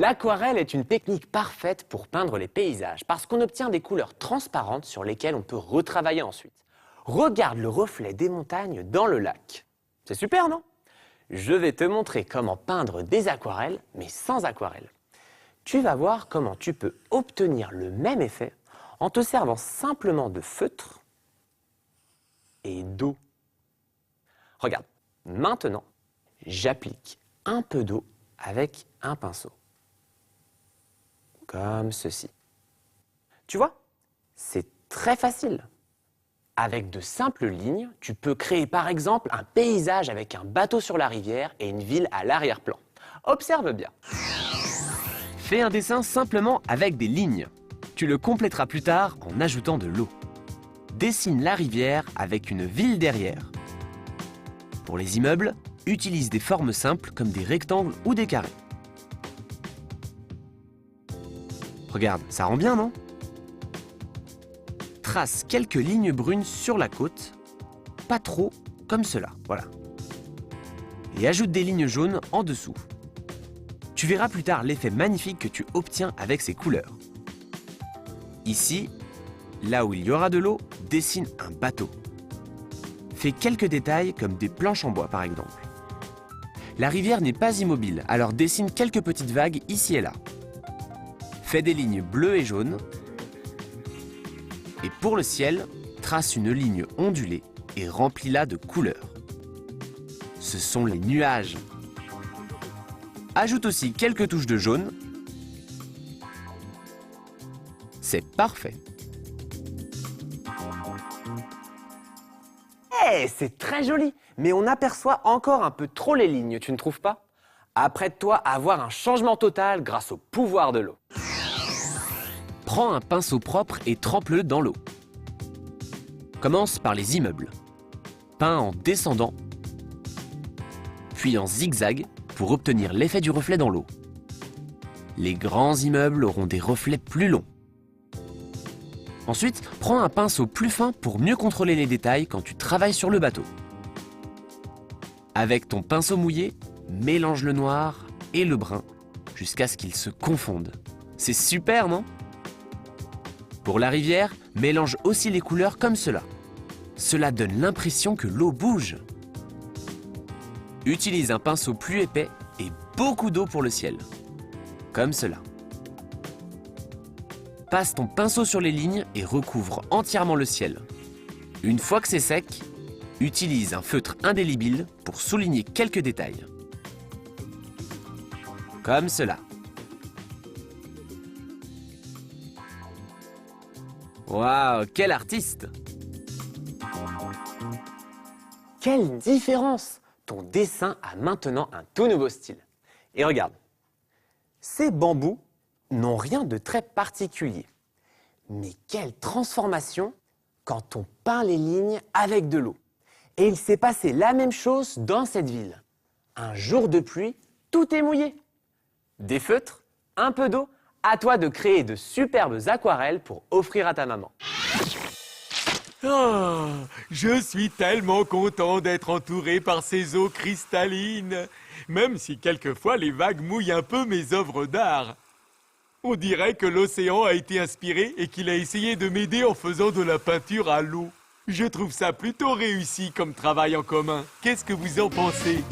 L'aquarelle est une technique parfaite pour peindre les paysages parce qu'on obtient des couleurs transparentes sur lesquelles on peut retravailler ensuite. Regarde le reflet des montagnes dans le lac. C'est super, non? Je vais te montrer comment peindre des aquarelles, mais sans aquarelle. Tu vas voir comment tu peux obtenir le même effet en te servant simplement de feutre et d'eau. Regarde, maintenant, j'applique un peu d'eau avec un pinceau. Comme ceci. Tu vois, c'est très facile. Avec de simples lignes, tu peux créer par exemple un paysage avec un bateau sur la rivière et une ville à l'arrière-plan. Observe bien. Fais un dessin simplement avec des lignes. Tu le compléteras plus tard en ajoutant de l'eau. Dessine la rivière avec une ville derrière. Pour les immeubles, utilise des formes simples comme des rectangles ou des carrés. Regarde, ça rend bien, non? Trace quelques lignes brunes sur la côte, pas trop, comme cela, voilà. Et ajoute des lignes jaunes en dessous. Tu verras plus tard l'effet magnifique que tu obtiens avec ces couleurs. Ici, là où il y aura de l'eau, dessine un bateau. Fais quelques détails comme des planches en bois par exemple. La rivière n'est pas immobile, alors dessine quelques petites vagues ici et là. Fais des lignes bleues et jaunes. Et pour le ciel, trace une ligne ondulée et remplis-la de couleurs. Ce sont les nuages. Ajoute aussi quelques touches de jaune. C'est parfait. Hey, c'est très joli, mais on aperçoit encore un peu trop les lignes, tu ne trouves pas? Apprête-toi à avoir un changement total grâce au pouvoir de l'eau. Prends un pinceau propre et trempe-le dans l'eau. Commence par les immeubles. Peins en descendant, puis en zigzag pour obtenir l'effet du reflet dans l'eau. Les grands immeubles auront des reflets plus longs. Ensuite, prends un pinceau plus fin pour mieux contrôler les détails quand tu travailles sur le bateau. Avec ton pinceau mouillé, mélange le noir et le brun jusqu'à ce qu'ils se confondent. C'est super, non? Pour la rivière, mélange aussi les couleurs comme cela. Cela donne l'impression que l'eau bouge. Utilise un pinceau plus épais et beaucoup d'eau pour le ciel. Comme cela. Passe ton pinceau sur les lignes et recouvre entièrement le ciel. Une fois que c'est sec, utilise un feutre indélébile pour souligner quelques détails. Comme cela. Waouh, quel artiste! Quelle différence! Ton dessin a maintenant un tout nouveau style. Et regarde, ces bambous n'ont rien de très particulier. Mais quelle transformation quand on peint les lignes avec de l'eau. Et il s'est passé la même chose dans cette ville. Un jour de pluie, tout est mouillé. Des feutres, un peu d'eau, à toi de créer de superbes aquarelles pour offrir à ta maman. Ah, je suis tellement content d'être entouré par ces eaux cristallines, même si quelquefois les vagues mouillent un peu mes œuvres d'art. On dirait que l'océan a été inspiré et qu'il a essayé de m'aider en faisant de la peinture à l'eau. Je trouve ça plutôt réussi comme travail en commun. Qu'est-ce que vous en pensez ?